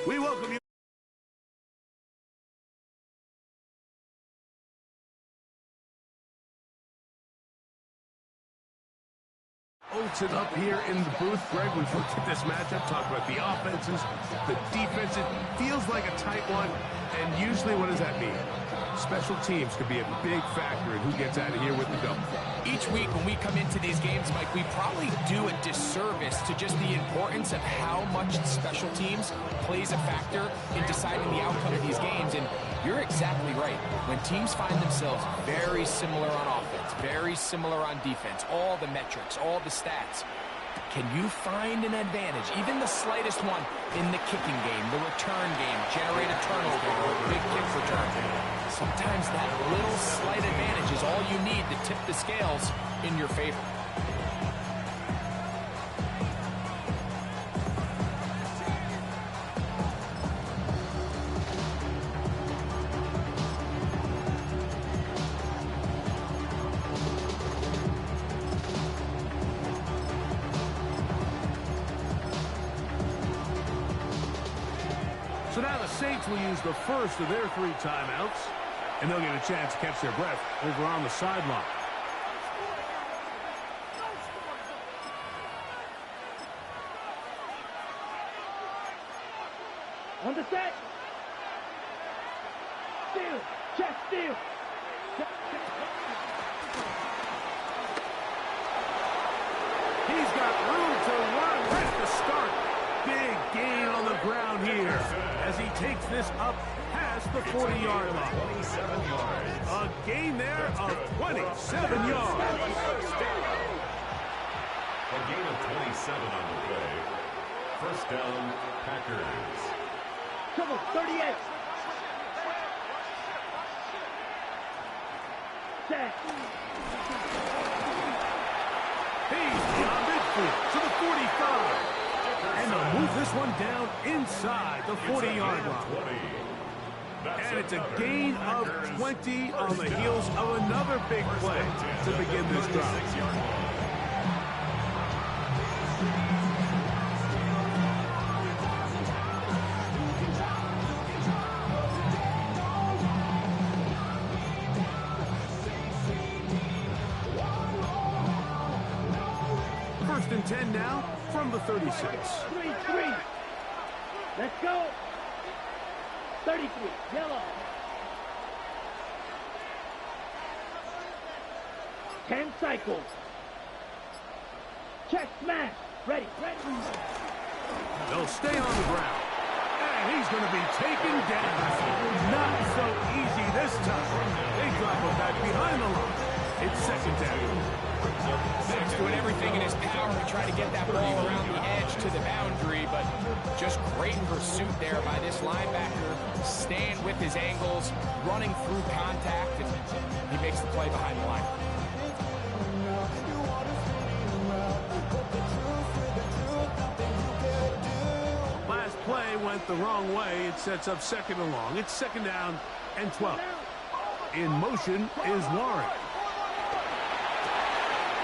We welcome you. Olsen up here in the booth. Greg, we've looked at this matchup, talked about the offenses, the defense. It feels like a tight one, and usually what does that mean? Special teams could be a big factor in who gets out of here with the double. Each week when we come into these games, Mike, we probably do a disservice to just the importance of how much special teams plays a factor in deciding the outcome of these games. And you're exactly right. When teams find themselves very similar on offense, very similar on defense, all the metrics, all the stats, can you find an advantage, even the slightest one, in the kicking game, the return game, generate a turnover or a big kick return? Sometimes that little slight advantage is all you need to tip the scales in your favor. So now the Saints will use the first of their 3 timeouts, and they'll get a chance to catch their breath over on the sideline. On the set. Steal. Check steal. He's got room to run right to start. Big gain on the ground here as he takes this up past the 40-yard line. 27 yards. A gain there of 27 yards. A gain of 27 on the play. First down, Packers. Trouble, 38. Set. He's beyond midfield to the 45. And they'll move this one down inside the 40-yard line. And it's a gain of 20 on the heels of another big play to begin this drive. First and 10 now from the 36. 3-3. Let's go. 33. Yellow. 10 cycles. Check smash. Ready. They'll stay on the ground. And he's going to be taken down. Not so easy this time. They drop him back behind the line. It's second down. Max doing everything in his power to try to get that ball around the edge to the boundary, but just great pursuit there by this linebacker, staying with his angles, running through contact, and he makes the play behind the line. Last play went the wrong way. It sets up second and long. It's second down and 12. In motion is Warren.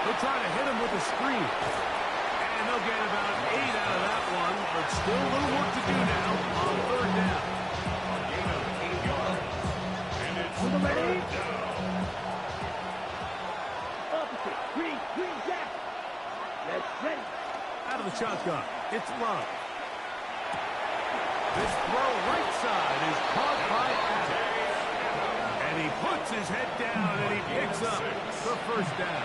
They'll try to hit him with a screen. And they'll get about 8 out of that one, but still a little work to do now on third down. A gain of 8 yards. And it's ready. third down. Opposite. Green jack. Let's ready. Out of the shotgun. It's Love. This throw right side is caught by Adams. And he puts his head down and he picks up the first down.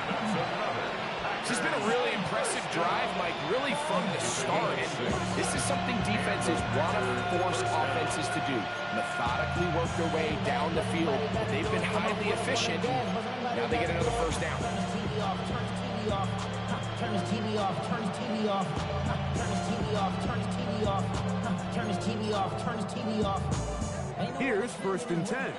This has been a really impressive drive, Mike, really from the start. And this is something defenses want to force offenses to do. Methodically work their way down the field. They've been highly efficient. Now they get another first down. Turn his TV off, turn his TV off, turn his TV off, turn his TV off, turn his TV off, turn his TV off. Here's first and 10.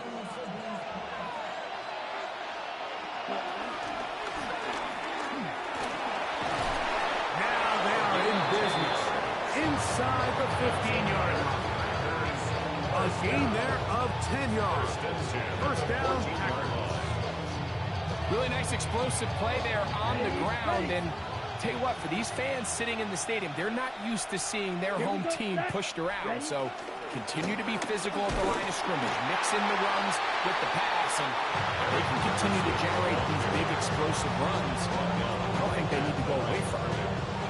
Now they are in business inside the 15-yard line. A gain there of 10 yards. First down, Packers. Really nice explosive play there on the ground, and tell you what, for these fans sitting in the stadium, they're not used to seeing their home team pushed around. So continue to be physical at the line of scrimmage. Mix in the runs with the pass, and they can continue to generate these big explosive runs. I don't think they need to go away from it.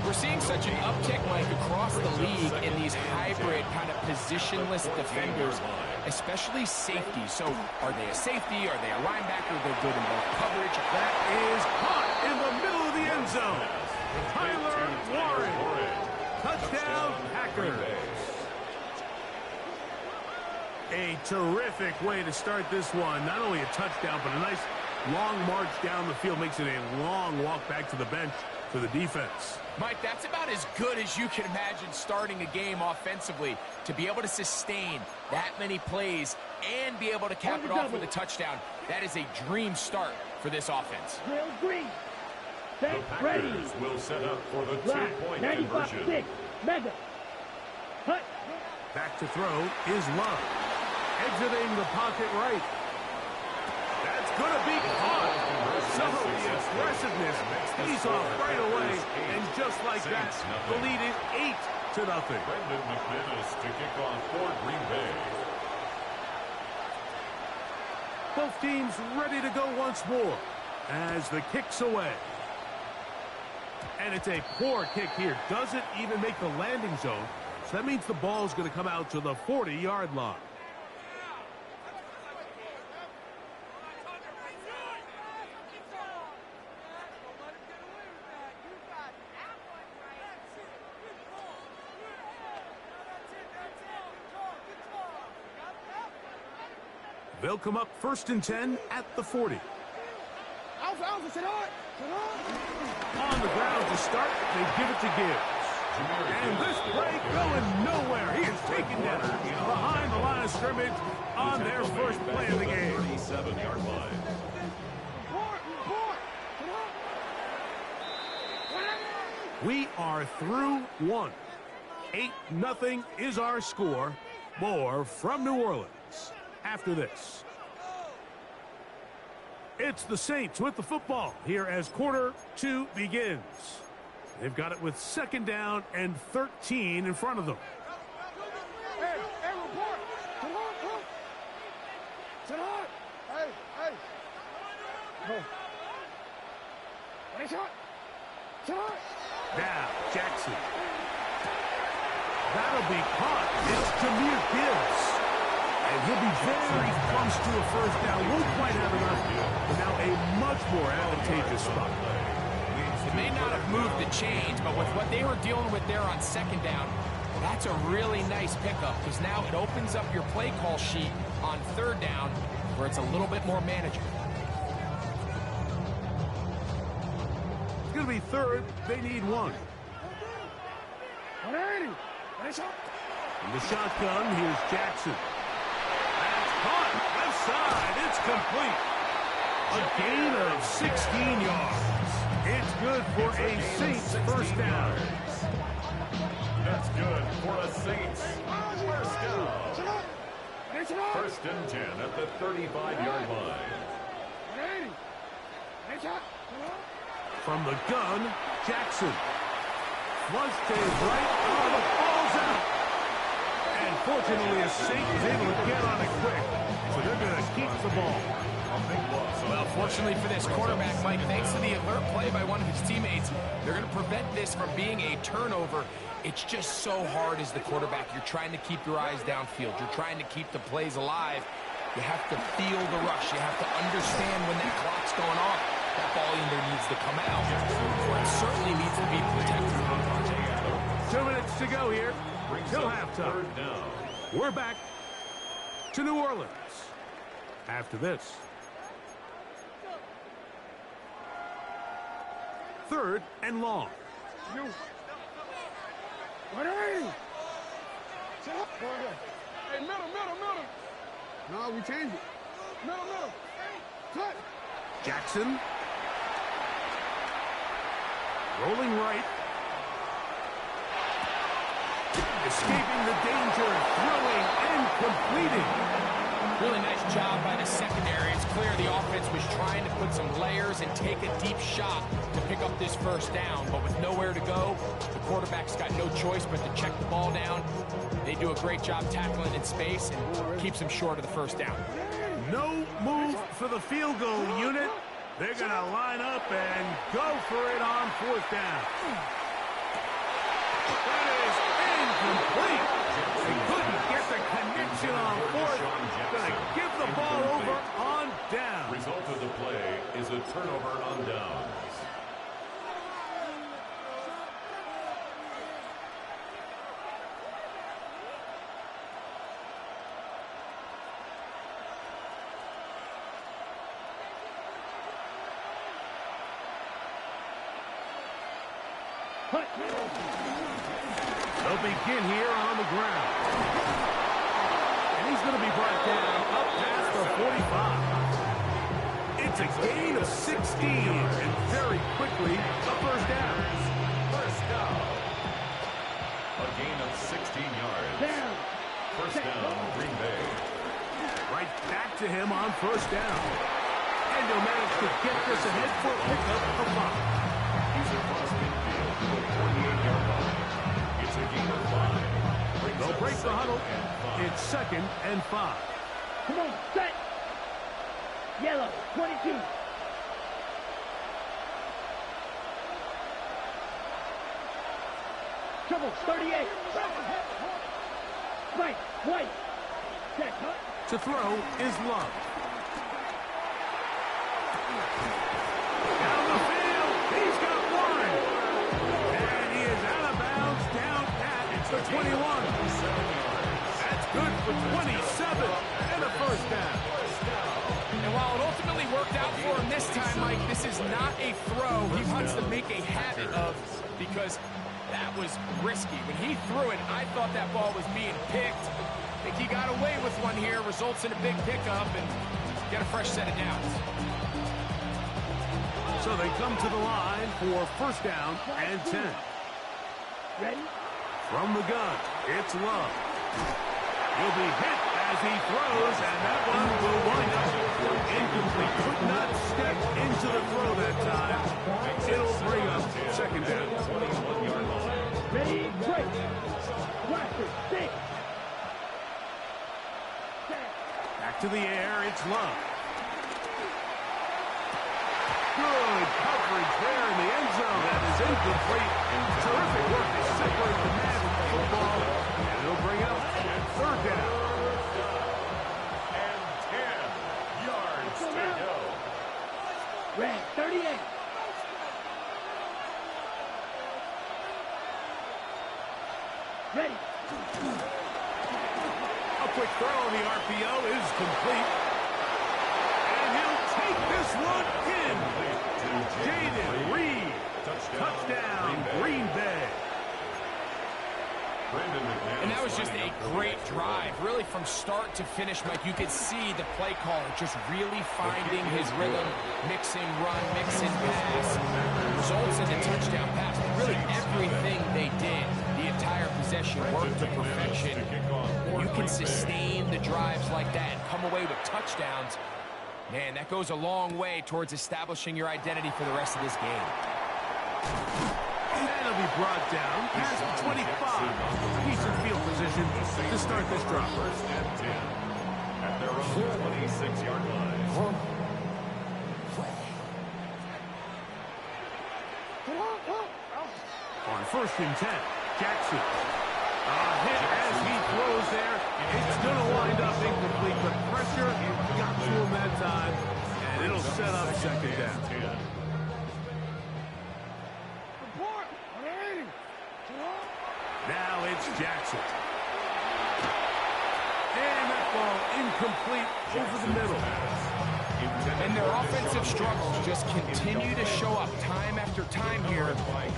We're seeing such an uptick, Mike, across the league in these hybrid kind of positionless defenders, especially safety. So are they a safety? Are they a linebacker? They're good in both coverage. That is caught in the middle of the end zone. Tyler Warren. Touchdown, Packers. A terrific way to start this one. Not only a touchdown, but a nice long march down the field. Makes it a long walk back to the bench for the defense. Mike, that's about as good as you can imagine starting a game offensively. To be able to sustain that many plays and be able to cap it off with a touchdown, that is a dream start for this offense. Drill green. Set, The ready. Packers will set up for the Line, two-point 95, conversion. 6. Mega. Hut. Back to throw is Love. Exiting the pocket right. That's going to be caught. Some of the aggressiveness pays off right away. And just like that, the lead is 8-0. Brendan McManus to kick off for Green Bay. Both teams ready to go once more as the kick's away. And it's a poor kick here. Doesn't even make the landing zone. So that means the ball's going to come out to the 40-yard line. They'll come up 1st and 10 at the 40. On the ground to start, they give it to Gibbs. And this play going nowhere. He is taken down behind the line of scrimmage on their first play of the game. 37-yard line. We are through one. 8-0 is our score. More from New Orleans after this. It's the Saints with the football here as quarter 2 begins. They've got it with 2nd down and 13 in front of them. Hey, report. Come on. Sit on. Hey. No. Sit on. Now, Jackson. That'll be caught. It's Jameer Gibbs. And he'll be very close to a first down. Won't quite have enough, but now a much more advantageous spot. It may not have moved the chains, but with what they were dealing with there on 2nd down, that's a really nice pickup because now it opens up your play call sheet on 3rd down where it's a little bit more manageable. It's going to be 3rd. They need 1. 180. In the shotgun, here's Jackson. That's caught. Left side. It's complete. A gain of 16 yards. It's good for a Saints first down. That's good for a Saints first down. 1st and 10 at the 35-yard line. From the gun, Jackson. Flush stays right. Oh, the ball's out. And fortunately, a Saint is able to get on it quick. So they're going to keep the ball. Well, fortunately for this quarterback, Mike, thanks to the alert play by one of his teammates, they're going to prevent this from being a turnover. It's just so hard as the quarterback. You're trying to keep your eyes downfield. You're trying to keep the plays alive. You have to feel the rush. You have to understand when that clock's going off. That ball either needs to come out or it certainly needs to be protected. 2 minutes to go here till halftime. We're back to New Orleans after this. 3rd and long. 180. Hey, middle. No, we changed it. Middle. Cut. Jackson. Rolling right. Escaping the danger, throwing and completing. Really nice job by the secondary. It's clear the offense was trying to put some layers and take a deep shot to pick up this first down, but with nowhere to go, the quarterback's got no choice but to check the ball down. They do a great job tackling in space and keeps him short of the first down. No move for the field goal unit. They're going to line up and go for it on fourth down. That is incomplete. They couldn't get the connection on fourth. Going to give the ball over on down. Result of the play is a turnover on downs. They'll begin here on the ground. And he's going to be brought down up past the 45. It's a gain of 16, and very quickly, a first down. First down. A gain of 16 yards. First down, Green Bay. Right back to him on first down. And he'll manage to get this ahead for a pickup of 5. He's across midfield to the 48-yard line. It's a gain of 5. They'll break the huddle. It's 2nd and 5. Come on, set. Yellow, 22. Trouble, 38. Right, white. Set, cut. To throw is Love. Down the field, he's got one. And he is out of bounds down at the 21. That's good for 27 and a first down. And while it ultimately worked out for him this time, Mike, this is not a throw he wants to make a habit of, because that was risky. When he threw it, I thought that ball was being picked. I think he got away with one here, results in a big pickup, and get a fresh set of downs. So they come to the line for first down and 10. Ready? From the gun, it's Love. He'll be hit as he throws, and that one will wind up incomplete. Could not step into the throw that time. It'll bring up second down. 21-yard line. Ready, break. Blaster, 6. Back to the air, it's Love. Good coverage there in the end zone. That is incomplete. Terrific work to separate the man from the football. And it'll bring up third down. And 10 yards to go. Red, 38. Ready. A quick throw on the RPO is complete. And he'll take this one in. Jaden Reed. Touchdown, Green Bay. And that was just a great drive. Really, from start to finish, Mike, you could see the play caller just really finding his rhythm, mixing run, mixing pass. Results in a touchdown pass. Really, everything they did, the entire possession worked to perfection. You can sustain the drives like that and come away with touchdowns. Man, that goes a long way towards establishing your identity for the rest of this game. And he'll be brought down past the 25. Decent field position to start this drive. First and 10 at their own 26-yard line. On first and 10, Jackson. Hit as he throws there. It's going to wind up incomplete, but pressure got to him that time, and it'll set up second down. Now it's Jackson. And that ball incomplete over the middle. And their offensive struggles just continue to show up time after time here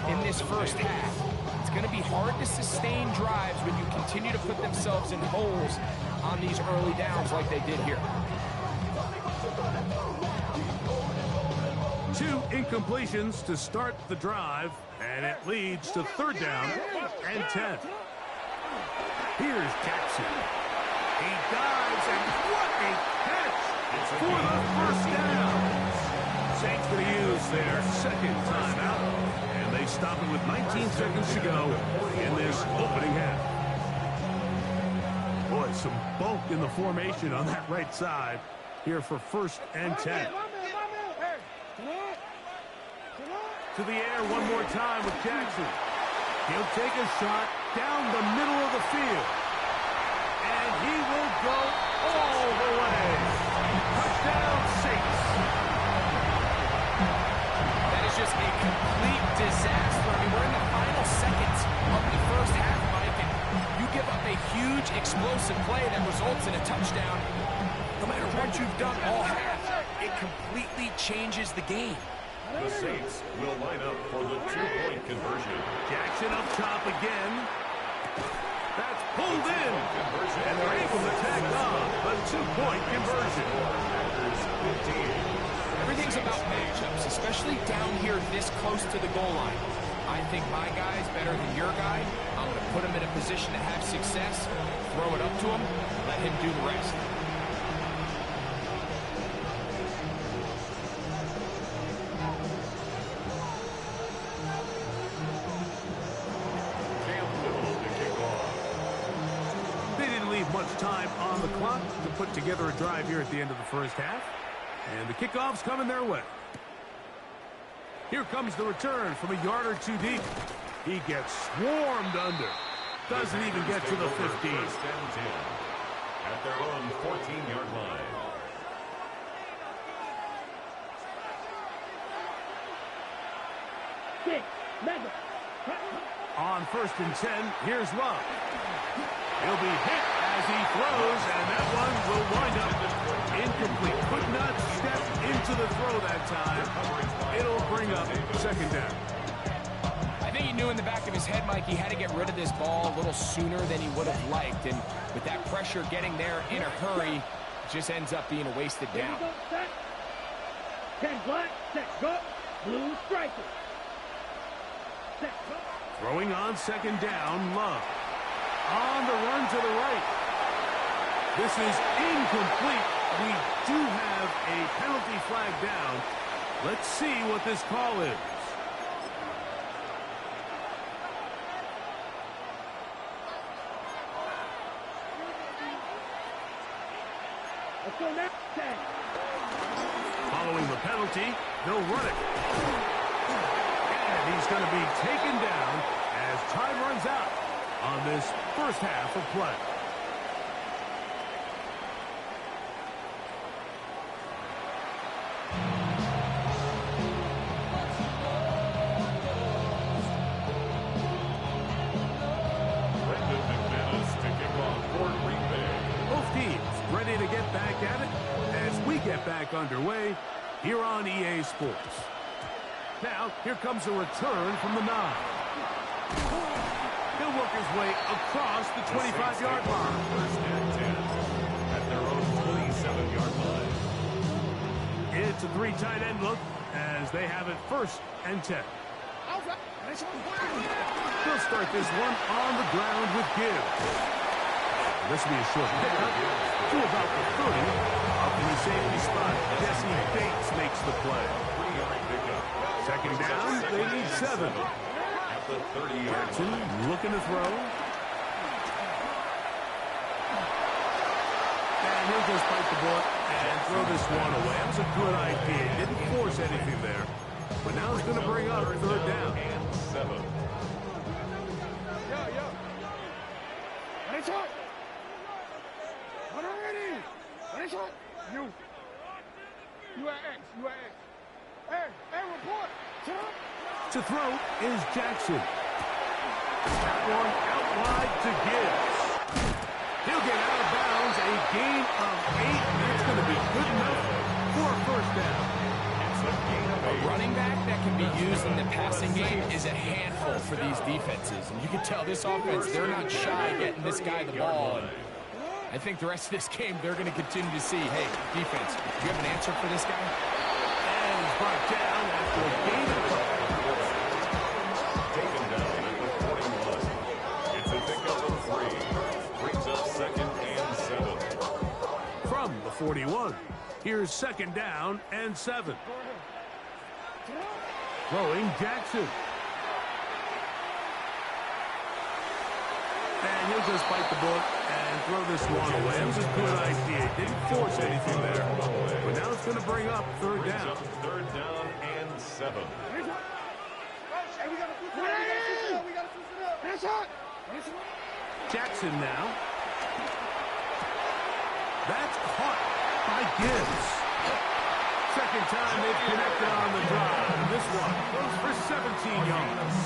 in this first half. It's going to be hard to sustain drives when you continue to put themselves in holes on these early downs like they did here. 2 incompletions to start the drive, and it leads to third down and 10. Here's Jackson. He dives, and what a catch for the first down. going to use their second timeout, and they stop it with 19 seconds to go in this opening half. Boy, some bulk in the formation on that right side here for 1st and 10. To the air one more time with Jackson. He'll take a shot down the middle of the field. And he will go all the way. Touchdown, Saints. That is just a complete disaster. I mean, we're in the final seconds of the first half, Mike, and you give up a huge explosive play that results in a touchdown. No matter what you've done all half, it completely changes the game. The Saints will line up for the two-point conversion. Jackson up top again. That's pulled in. And they're able to tack on the two-point conversion. Everything's about matchups, especially down here this close to the goal line. I think my guy's better than your guy. I'm going to put him in a position to have success, throw it up to him, let him do the rest. Much time on the clock to put together a drive here at the end of the first half. And the kickoff's coming their way. Here comes the return from a yard or two deep. He gets swarmed under. Doesn't even get to the 15. First and 10 at their own 14-yard line. On 1st and 10, here's Love. He'll be hit as he throws, and that one will wind up incomplete. Could not step into the throw that time. It'll bring up 2nd down. I think he knew in the back of his head, Mike, he had to get rid of this ball a little sooner than he would have liked. And with that pressure getting there in a hurry, it just ends up being a wasted down. 10 black, set, go, blue striker. Set, go. Throwing on 2nd down, Love. On the run to the right. This is incomplete. We do have a penalty flag down. Let's see what this call is. Let's go now. 10. Following the penalty, they'll run it. And he's going to be taken down as time runs out on this first half of play. Both teams ready to get back at it as we get back underway here on EA Sports. Now, here comes a return from the 9. He'll work his way across the 25-yard line. 1st and 10 at their own 27-yard line. It's a 3 tight end look as they have it 1st and 10. They'll start this one on the ground with Gibbs. This will be a short pickup to about the 30. Up in the safety spot, Jesse Bates makes the play. 3-yard pickup. 2nd down, they need 7. At the 30-yard Jackson looking to throw. And he'll just bite the bullet and throw this one away. That was a good idea. Didn't force anything there. But now it's going to bring up 3rd down. and 7. You at X. You at X. Hey, report. To throw is Jackson. That one out wide to Gibbs. He'll get out of bounds. A gain of 8. That's going to be good enough for a 1st down. It's a gain of 8. A running back that can be used in the passing game is a handful for these defenses. And you can tell this offense, they're not shy getting this guy the ball. And I think the rest of this game, they're going to continue to see, hey, defense, do you have an answer for this guy? And he's brought down after a gain of 5. Taken down at the 41. It's a pickup of 3. Brings up 2nd and 7. From the 41, here's 2nd down and 7. Throwing Jackson. And he'll just bite the bullet and throw this one away. It was a good idea. Didn't force anything there. But now it's going to bring up third down. Third down and 7. Hey, we got to switch it up. We got to switch it up. That's hot. Jackson now. That's caught by Gibbs. Second time they've connected on the drive. And this one goes for 17 yards.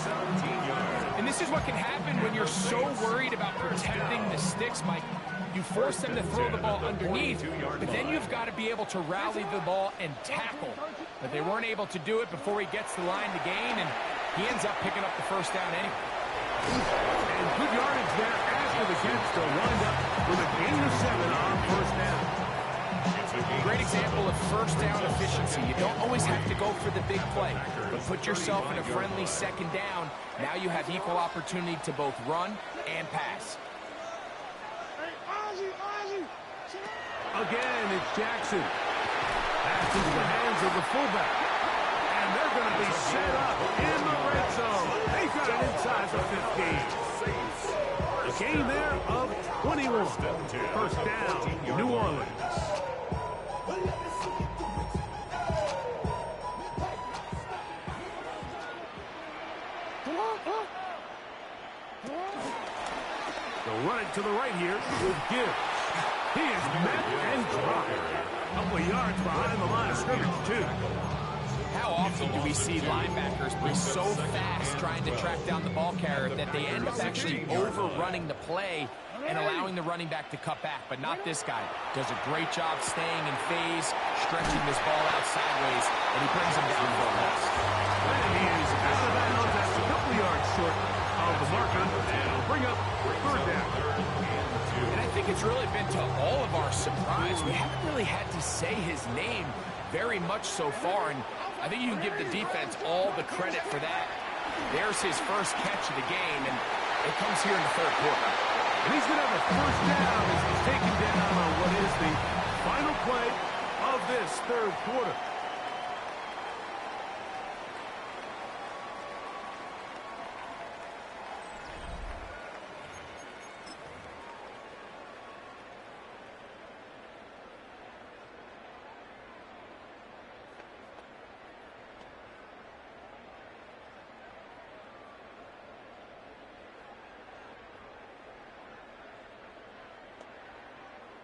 And this is what can happen when you're so worried about protecting the sticks, Mike. You force them to throw the ball underneath, but then you've got to be able to rally the ball and tackle. But they weren't able to do it before he gets the line to gain, and he ends up picking up the first down anyway. And good yardage there after the catch to wind up with a gain of 7 on first down. Great example of first down efficiency. You don't always have to go for the big play, but put yourself in a friendly second down. Now you have equal opportunity to both run and pass. Again, it's Jackson. Pass into the hands of the fullback. And they're going to be set up in the red zone. They've got it inside the 15. A gain there of 21. First down, New Orleans. They'll run it to the right here with Gibbs. He is met and dropped. A couple of yards behind the line of scrimmage, too. How often do we see linebackers be so fast trying to track down the ball carrier that they end up actually overrunning the play and allowing the running back to cut back? But not this guy. Does a great job staying in phase, stretching this ball out sideways, and he brings him down for a loss. And he is out of bounds. That's a couple yards short of the marker. And it'll bring up third down. And I think it's really been to all of our surprise. We haven't really had to say his name very much so far, and I think you can give the defense all the credit for that. There's his first catch of the game, and it comes here in the third quarter. And he's going to have a first down as he's taken down on what is the final play of this third quarter.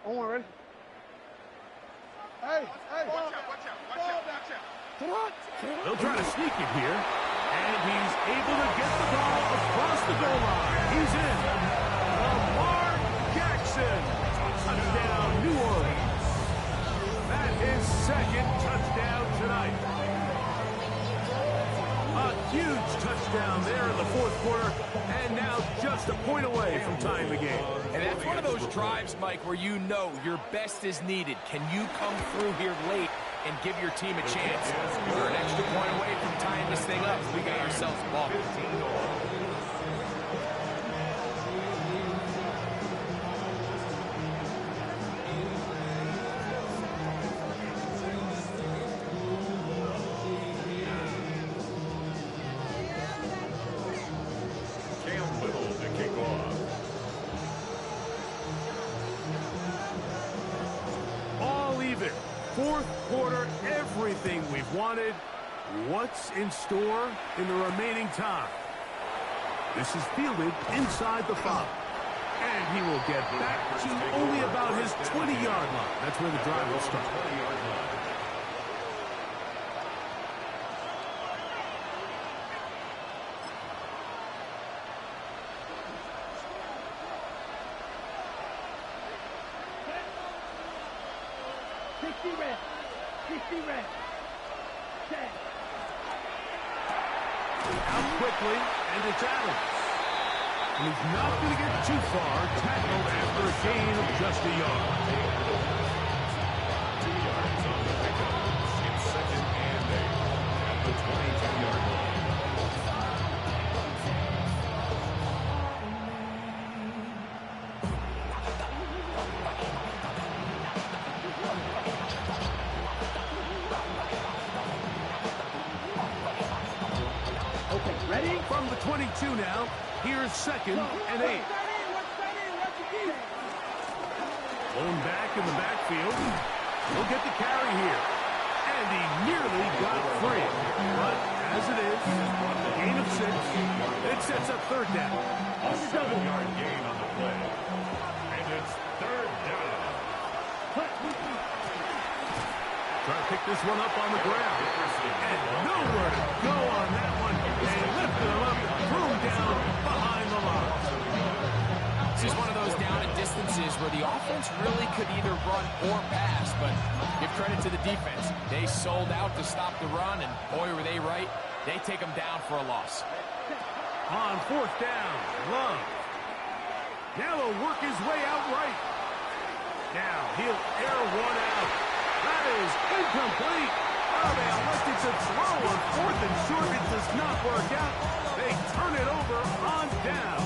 On one, ready? Hey, watch out. They'll try to sneak it here. And he's able to get the ball across the goal line. He's in. Lamar Jackson. Touchdown, New Orleans. That is second touchdown tonight. A huge touchdown there in the fourth quarter. And now just a point away from tying the game. And that's one of those drives, Mike, where you know your best is needed. Can you come through here late and give your team a chance? We're an extra point away from tying this thing up. We got ourselves a ball. Fourth quarter, everything we've wanted. What's in store in the remaining time? This is fielded inside the 5. And he will get back to only about his 20-yard line. That's where the drive will start. Out quickly, and it's Adams. And he's not going to get too far, tackled after a gain of just a yard. 2 yards on the pickup. It's second and 8 at the 22-yard line. 2 now. Here's 2nd and 8. Blown back in the backfield. He'll get the carry here. And he nearly got free. But as it is, a gain of 6. It sets up 3rd down. A 7-yard gain on the play. And it's 3rd down. Trying to pick this one up on the ground. And nowhere to go on that one. They lifted him up, threw him down behind the line. This is one of those down and distances where the offense really could either run or pass, but give credit to the defense. They sold out to stop the run, and boy, were they right. They take them down for a loss. On 4th down, Love. Now he'll work his way out right. Now he'll air one out. That is incomplete. Oh, they elected to throw on 4th and short. It does not work out. They turn it over on down.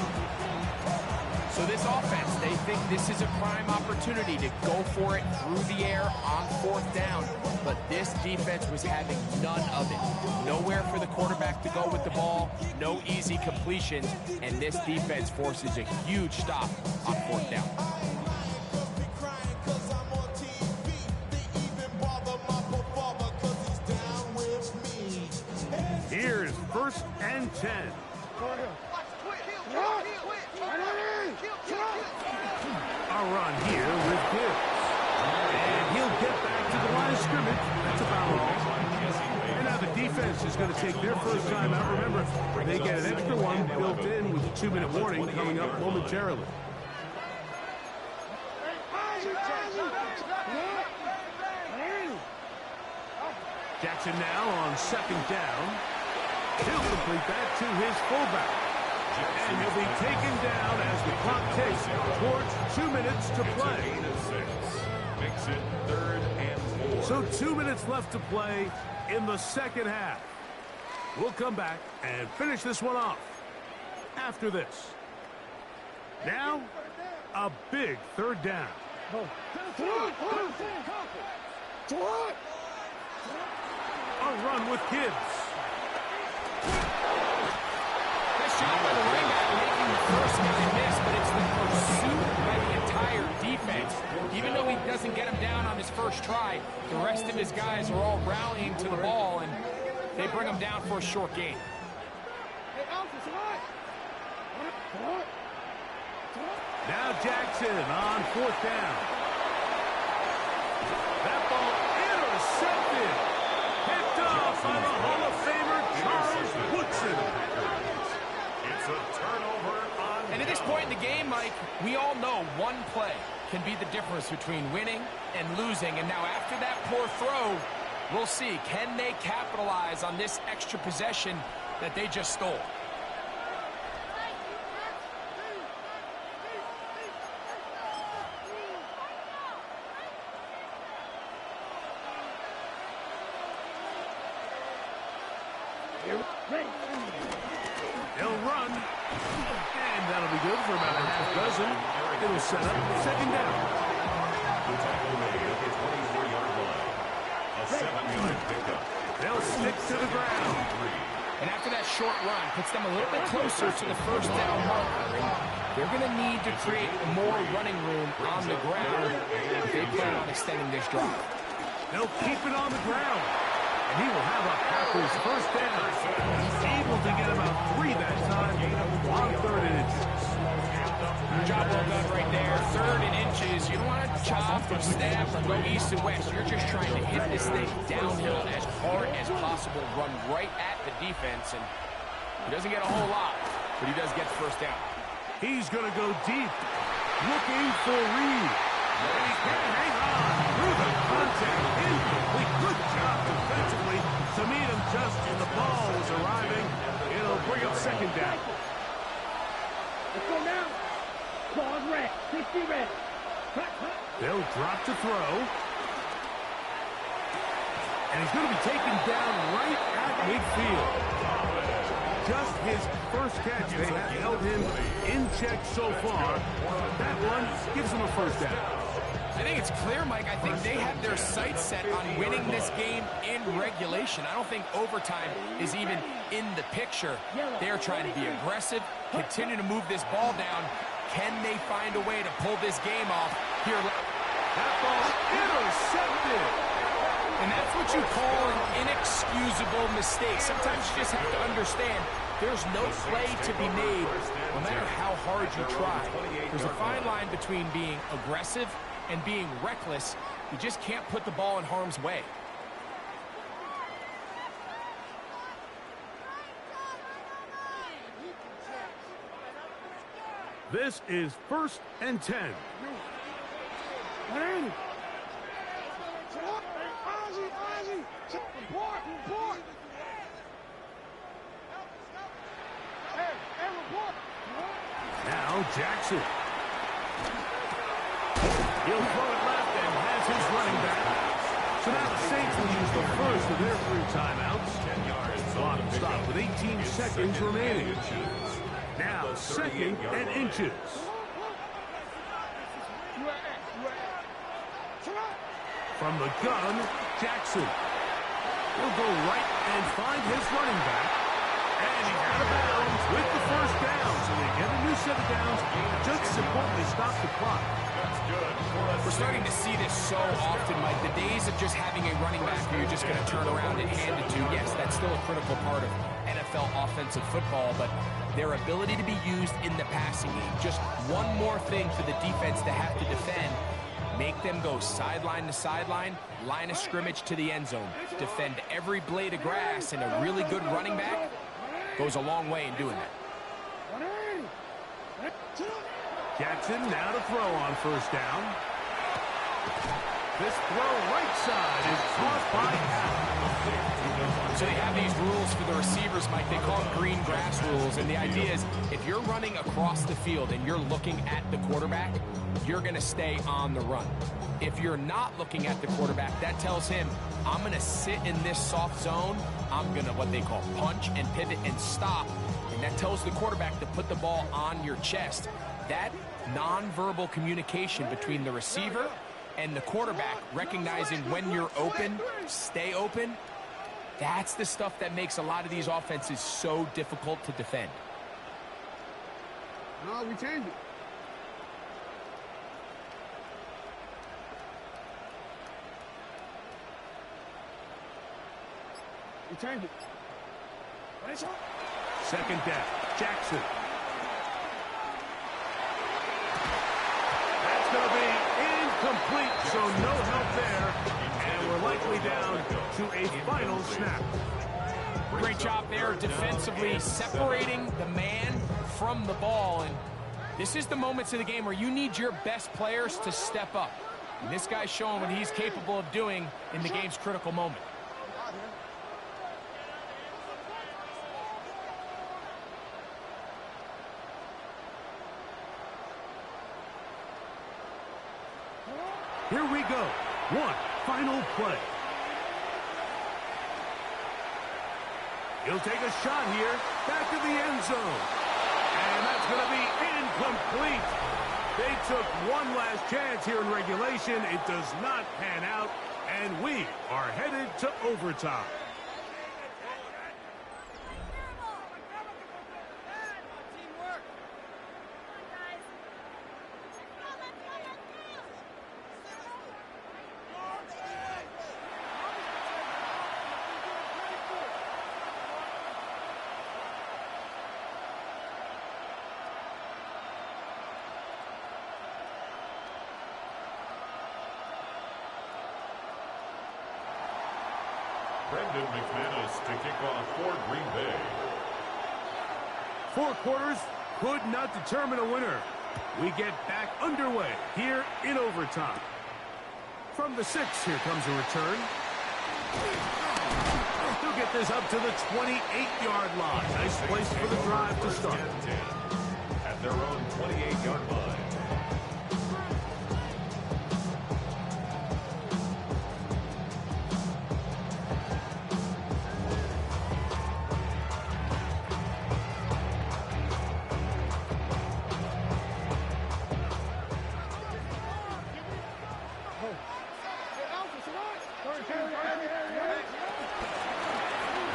So this offense, they think this is a prime opportunity to go for it through the air on 4th down. But this defense was having none of it. Nowhere for the quarterback to go with the ball, no easy completions, and this defense forces a huge stop on 4th down. Here's 1st and 10. A run here with Gibbs. And he'll get back to the line of scrimmage. That's about all. And now the defense is going to take their first time out. Remember, they get an extra one built in with a 2-minute warning coming up momentarily. Jackson now on 2nd down. He'll complete that to his fullback. And he'll be taken down as the clock ticks towards 2 minutes to play. Makes it 3rd and 4. So 2 minutes left to play in the 2nd half. We'll come back and finish this one off after this. Now, a big 3rd down. A run with Gibbs. Shot by the running back, making the first guy miss, but it's the pursuit by the entire defense. Even though he doesn't get him down on his first try, the rest of his guys are all rallying to the ball, and they bring him down for a short gain. Now Jackson on 4th down. That ball intercepted. Picked off by the Hall of Famer, Charles Woodson. And at this point in the game, Mike, we all know one play can be the difference between winning and losing. And now after that poor throw, we'll see, can they capitalize on this extra possession that they just stole? They'll run. And that'll be good for about a half dozen. It'll set up 2nd down. The tackle made at the 24-yard line. A 7-yard pickup. They'll stick to the ground. And after that short run, puts them a little bit closer to the 1st down marker. They're going to need to create more running room on the ground if they plan on extending this drive. They'll keep it on the ground. And he will have a Packers 1st down. He's able to get about 3 that time on 3rd and inches. Job well done right there. 3rd and inches. You don't want to chop or stab or go east and west. You're just trying to hit this thing downhill as hard as possible. Run right at the defense. And he doesn't get a whole lot, but he does get the 1st down. He's going to go deep. Looking for Reed. And he can hang on through the contact. Incomplete. Good job defensively to meet him just as the ball was arriving. It'll bring up 2nd down. Let's go now. Ball's red. 60 red. They'll drop to throw. And he's going to be taken down right at midfield. Just his first catch. They have held him in check so far. That one gives him a 1st down. I think it's clear, Mike. I think they have their sights set on winning this game in regulation. I don't think overtime is even in the picture. They're trying to be aggressive, continue to move this ball down. Can they find a way to pull this game off here? That ball intercepted. And that's what you call an inexcusable mistake. Sometimes you just have to understand there's no play to be made, no matter how hard you try. There's a fine line between being aggressive and being reckless. You just can't put the ball in harm's way. This is 1st and 10. Now Jackson. He'll throw it left and has his running back. So now the Saints will use the first of their 3 timeouts. Clock stop with 18 seconds remaining. Now 2nd and inches. From the gun, Jackson. He'll go right and find his running back. And he's out of bounds with the first down. So they get a new set of downs. Just as importantly, stop the clock. We're starting to see this so often, Mike. The days of just having a running back who you're just going to turn around and hand it to, yes, that's still a critical part of NFL offensive football, but their ability to be used in the passing game. Just one more thing for the defense to have to defend. Make them go sideline to sideline, line of scrimmage to the end zone. Defend every blade of grass, and a really good running back goes a long way in doing that. Jackson now to throw on first down. This throw right side is caught by Allen. So they have these rules for the receivers, Mike. They call them green grass rules. And the idea is if you're running across the field and you're looking at the quarterback, you're going to stay on the run. If you're not looking at the quarterback, that tells him, I'm going to sit in this soft zone. I'm going to what they call punch and pivot and stop. And that tells the quarterback to put the ball on your chest. That nonverbal communication between the receiver and the quarterback, recognizing when you're open, stay open, that's the stuff that makes a lot of these offenses so difficult to defend. No, we changed it. We changed it. 2nd down, Jackson. That's going to be incomplete, so no help there. And we're likely down to a final snap. Great job there defensively, separating the man from the ball. And this is the moments of the game where you need your best players to step up. And this guy's showing what he's capable of doing in the game's critical moment. Here we go. One final play. He'll take a shot here. Back to the end zone. And that's going to be incomplete. They took one last chance here in regulation. It does not pan out. And we are headed to overtime. Brendan McManus to kick off for Green Bay. 4 quarters could not determine a winner. We get back underway here in overtime. From the 6, here comes a return. He'll get this up to the 28-yard line. Nice place for the drive to start. At their own 28-yard line.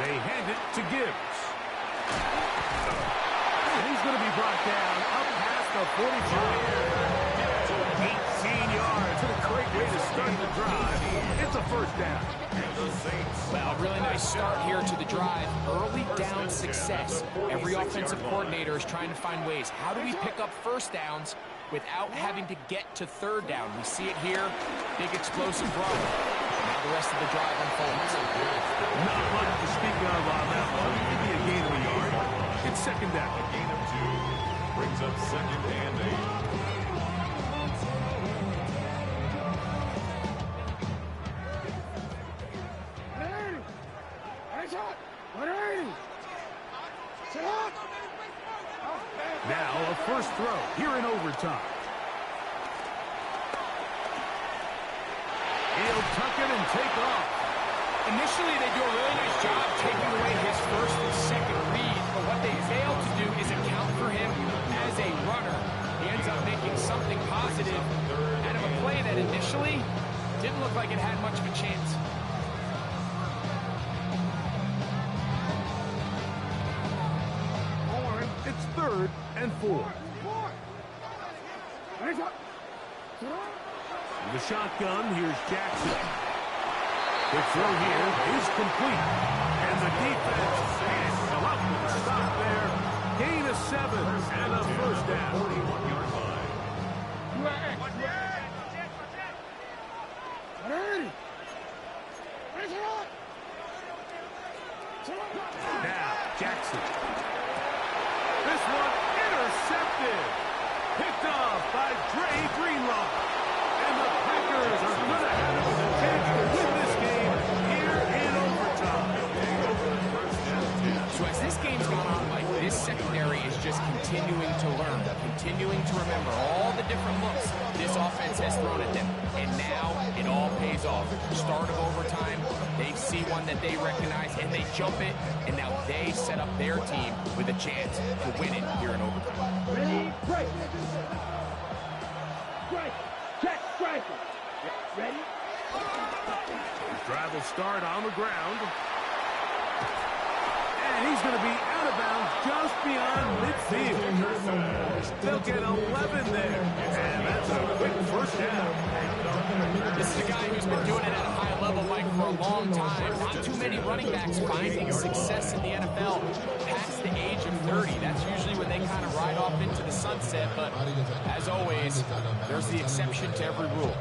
They hand it to Gibbs. And he's going to be brought down up past the 45. 18 yards. A great way to start the drive. It's a first down. Well, really nice start here to the drive. Early down success. Every offensive coordinator is trying to find ways. How do we pick up first downs without having to get to third down? We see it here. Big explosive run. Now the rest of the drive unfolds. Not much to speak of on that one. Maybe a gain of a yard. It's second down. A gain of 2. Brings up second and 8. Now a first throw here in overtime. He'll tuck it and take off. Initially, they do a really nice job taking away his first and second read, but what they fail to do is account for him as a runner. He ends up making something positive out of a play that initially didn't look like it had much of a chance. It's third and 4. The shotgun, here's Jackson. The throw here is complete. And the defense can't come up with a stop there. Gain of 7 and a first down. 41-yard line. Now, Jackson. This one intercepted. Picked off by Dre Greenlaw. And the Packers are going to have a chance to win this game here in overtime. So as this game's gone on, Mike, this secondary is just continuing to learn, continuing to remember all the different looks this offense has thrown at them. And now it all pays off. Start of overtime, they see one that they recognize, and they jump it, and now they set up their team with a chance to win it here in overtime. Ready, break. Strike. Check, strike. Ready? His drive will start on the ground. And he's going to be out of bounds just beyond midfield. They'll get 11 there. And that's a quick first down. This is a guy who's been doing it at a high level, Mike, for a long time. Not too many running backs finding success in the NFL past the age of 30. That's usually when they kind of ride off into the sunset. But as always, there's the exception to every rule.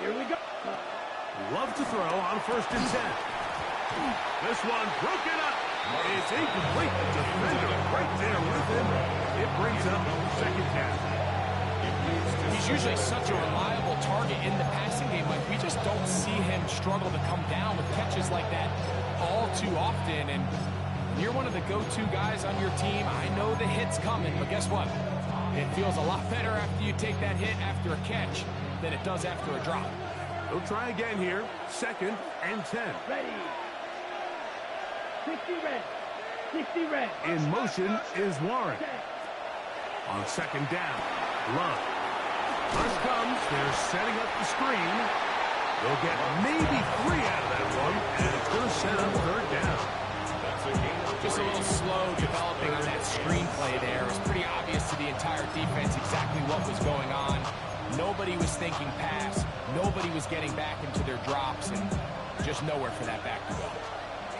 Here we go. Love to throw on first and 10. This one broken up. It's incomplete. Defender right there with him. It brings up second down. He's usually such a reliable target in the passing game. Like, we just don't see him struggle to come down with catches like that all too often. And when you're one of the go-to guys on your team, I know the hit's coming, but guess what? It feels a lot better after you take that hit after a catch than it does after a drop. They'll try again here. Second and 10. Ready. 60 red. 60 red. In motion is Warren. On second down, Love. Rush comes. They're setting up the screen. They'll get maybe 3 out of that one, and it's going to set up third down. Just a little slow developing on that screenplay there. It was pretty obvious to the entire defense exactly what was going on. Nobody was thinking pass. Nobody was getting back into their drops, and just nowhere for that back to go.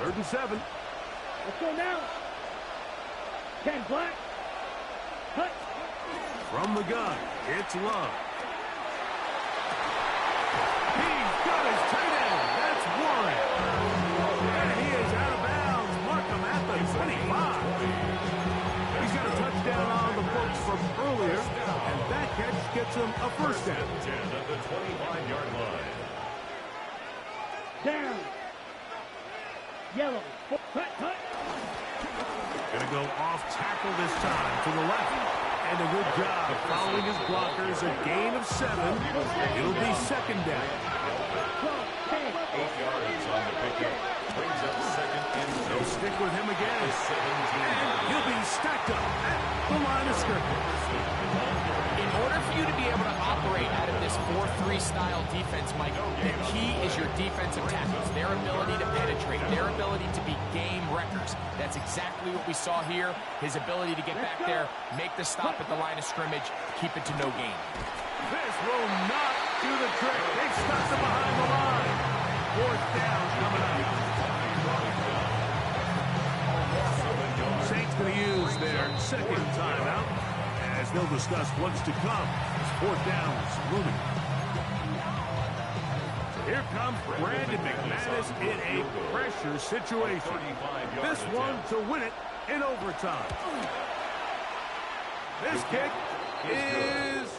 Third and 7. Let's go now. 10 black. Cut. From the gun, it's Love. He's got his tight end. That's Warren. And he is out of bounds. Mark him at the 25. He's got a touchdown on the books from earlier, and that catch gets him a first down. 10 at the 25-yard line. Down. Yellow. Cut, cut. Going to go off tackle this time to the left. And a good job following his blockers. A gain of 7. It'll be second down. 8 yards on the pickup. Brings up second and 2. They'll stick with him again. And he'll be stacked up at the line of scrimmage. In order for you to be able to operate out of this 4-3 style defense, Mike, the key is your defensive tackles, their ability to penetrate, their ability to be game wreckers. That's exactly what we saw here. His ability to get back there, make the stop at the line of scrimmage, keep it to no gain. This will not do the trick. They stuck him behind the line. Fourth down coming up. Saints going to use their second timeout as they'll discuss what's to come. Fourth down is looming. So here comes Brandon McManus in a pressure situation. This one to win it in overtime. This kick is